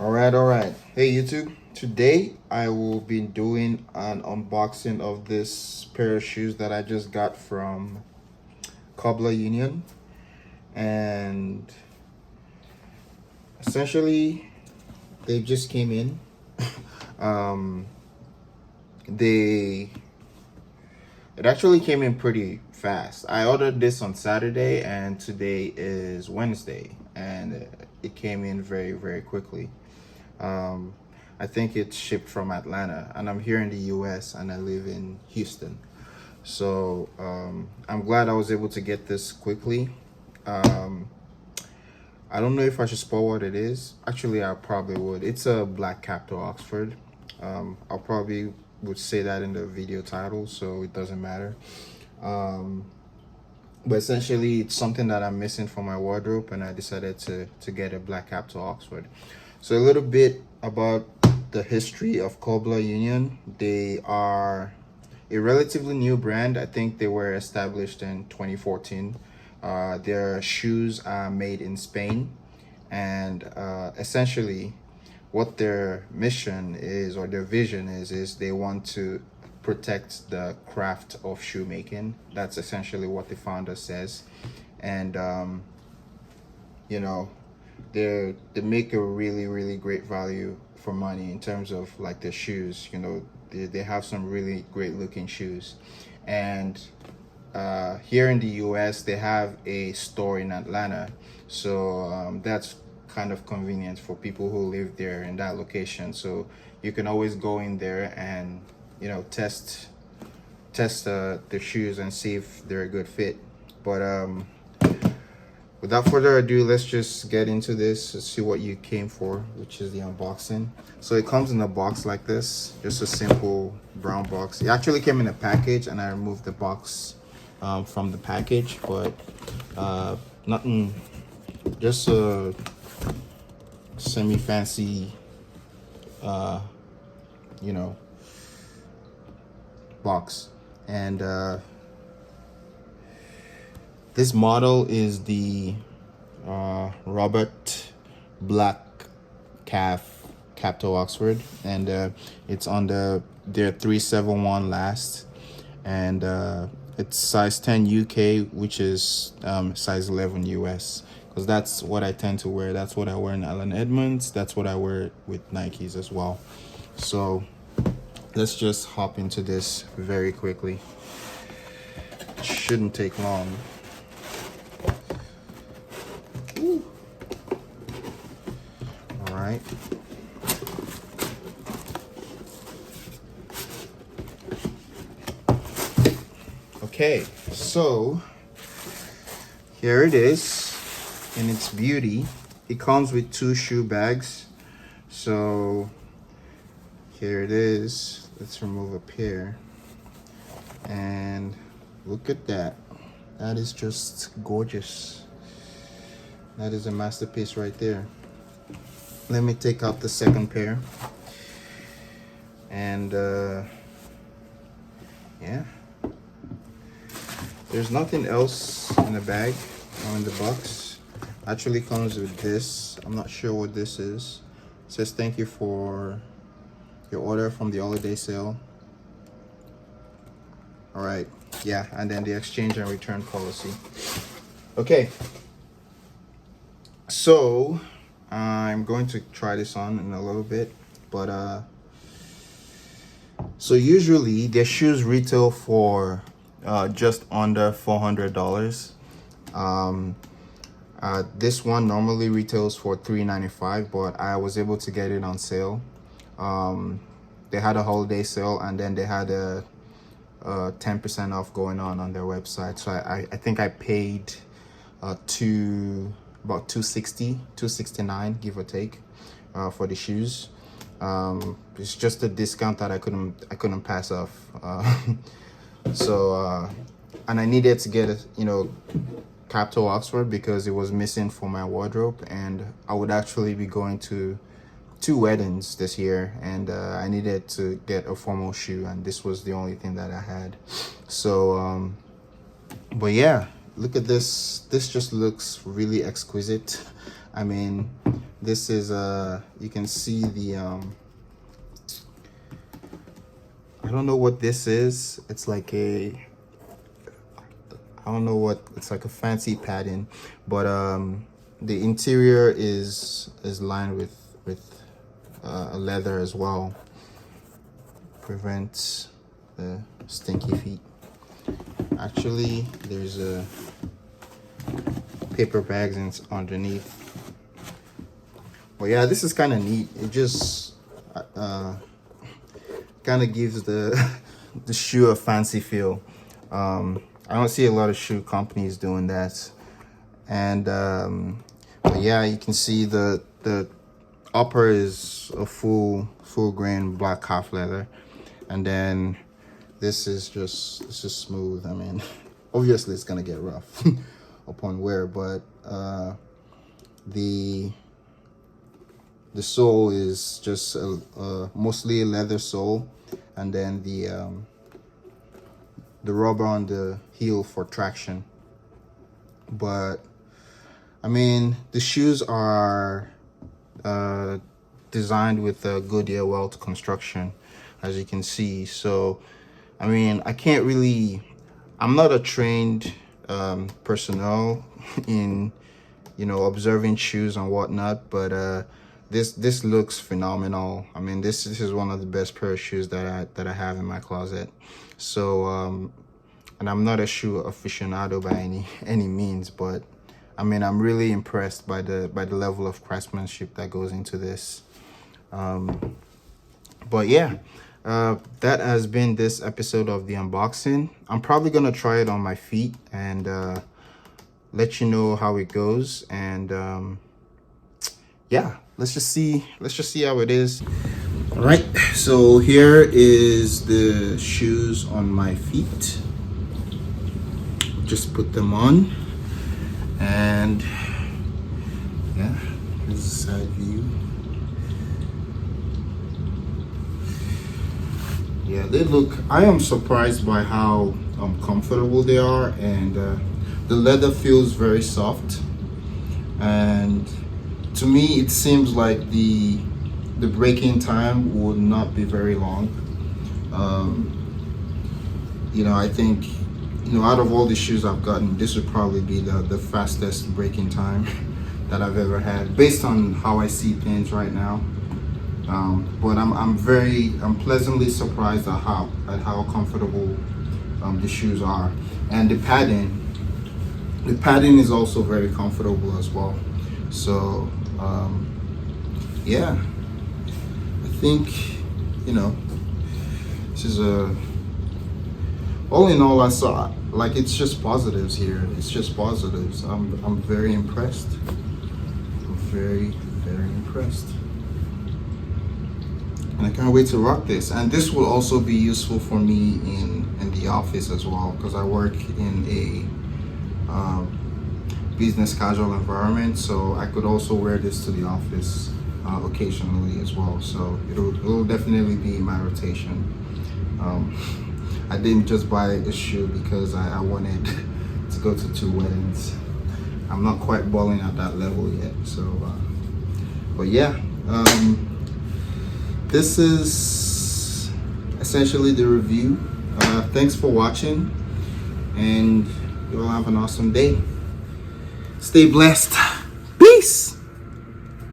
All right. Hey YouTube. Today I will be doing an unboxing of this pair of shoes that I just got from Cobbler Union, and essentially they just came in. um, they it actually came in pretty fast. I ordered this on Saturday, and today is Wednesday, and it came in very quickly. Um, I think it's shipped from Atlanta, and I'm here in the US and I live in Houston. So I'm glad I was able to get this quickly. Um, I don't know if I should spoil what it is. Actually, I probably would. It's a black cap to Oxford. I'll probably would say that in the video title, so it doesn't matter. Um, but essentially, it's something that I'm missing from my wardrobe, and I decided to get a black cap to Oxford. So a little bit about the history of Cobbler Union. They are a relatively new brand. I think they were established in 2014. Their shoes are made in Spain, and essentially what their mission is, or their vision is they want to protect the craft of shoemaking. That's essentially what the founder says. And you know, they make a really great value for money in terms of like their shoes. They have some really great looking shoes. And here in the US they have a store in Atlanta, so that's kind of convenient for people who live there in that location. So you can always go in there and test the shoes and see if they're a good fit. But without further ado, let's just get into this. Let's see what you came for, which is the unboxing. So it comes in a box like this, just a simple brown box. It actually came in a package, and I removed the box from the package, but nothing, just a semi-fancy, box. And this model is the Robert Black Capto Oxford, and it's on their 371 last, and it's size 10 UK, which is size 11 US, because that's what I tend to wear. That's what I wear in Allen Edmonds. That's what I wear with Nikes as well. So let's just hop into this very quickly. It shouldn't take long. Ooh. All right. Okay, so here it is in its beauty. It comes with 2 shoe bags. So here it is. Let's remove a pair. And look at that. That is just gorgeous. That is a masterpiece right there. Let me take out the second pair. And yeah. There's nothing else in the bag or in the box. Actually comes with this. I'm not sure what this is. It says thank you for your order from the holiday sale. All right, yeah, and then the exchange and return policy. Okay, so I'm going to try this on in a little bit, but so usually their shoes retail for just under $400. This one normally retails for $395, but I was able to get it on sale. They had a holiday sale, and then they had a 10% off going on their website. So I think I paid about $269, give or take, for the shoes. It's just a discount that I couldn't pass off. So and I needed to get a cap to Oxford because it was missing from my wardrobe, and I would actually be going to 2 weddings this year, and I needed to get a formal shoe, and this was the only thing that I had. So but yeah, look at this. This just looks really exquisite. I mean, this is you can see the I don't know what this is. It's like I don't know what, it's like a fancy padding, but the interior is lined with leather as well. Prevents the stinky feet. Actually, there's a paper bags underneath. Well, yeah, this is kind of neat. It just kind of gives the the shoe a fancy feel. I don't see a lot of shoe companies doing that. And but yeah, you can see the upper is a full grain black calf leather, and then this is smooth. I mean, obviously it's gonna get rough upon wear, but the sole is just mostly a leather sole, and then the rubber on the heel for traction. But I mean, the shoes are designed with a Goodyear welt construction, as you can see. So I mean, I'm not a trained personnel in, you know, observing shoes and whatnot, but this looks phenomenal. I mean, this is one of the best pair of shoes that I have in my closet. So and I'm not a shoe aficionado by any means, but I mean, I'm really impressed by the level of craftsmanship that goes into this. But yeah, that has been this episode of the unboxing. I'm probably gonna try it on my feet and let you know how it goes. And yeah, let's just see how it is. All right, so here is the shoes on my feet. Just put them on, and yeah, here's the side view. Yeah, they look, I am surprised by how comfortable they are, and the leather feels very soft, and to me it seems like the break-in time would not be very long. You know, I think, you know, out of all the shoes I've gotten, this would probably be the fastest break-in time that I've ever had, based on how I see things right now. But I'm pleasantly surprised at how comfortable the shoes are, and the padding is also very comfortable as well. So yeah, I think, you know, this is all in all, I saw, like, it's just positives here. It's just positives. I'm very impressed. I'm very, very impressed. And I can't wait to rock this. And this will also be useful for me in the office as well, because I work in a business casual environment, so I could also wear this to the office occasionally as well. So it'll definitely be my rotation. I didn't just buy a shoe because I wanted to go to 2 weddings. I'm not quite balling at that level yet. So, but yeah, this is essentially the review. Thanks for watching, and you'll have an awesome day. Stay blessed. Peace.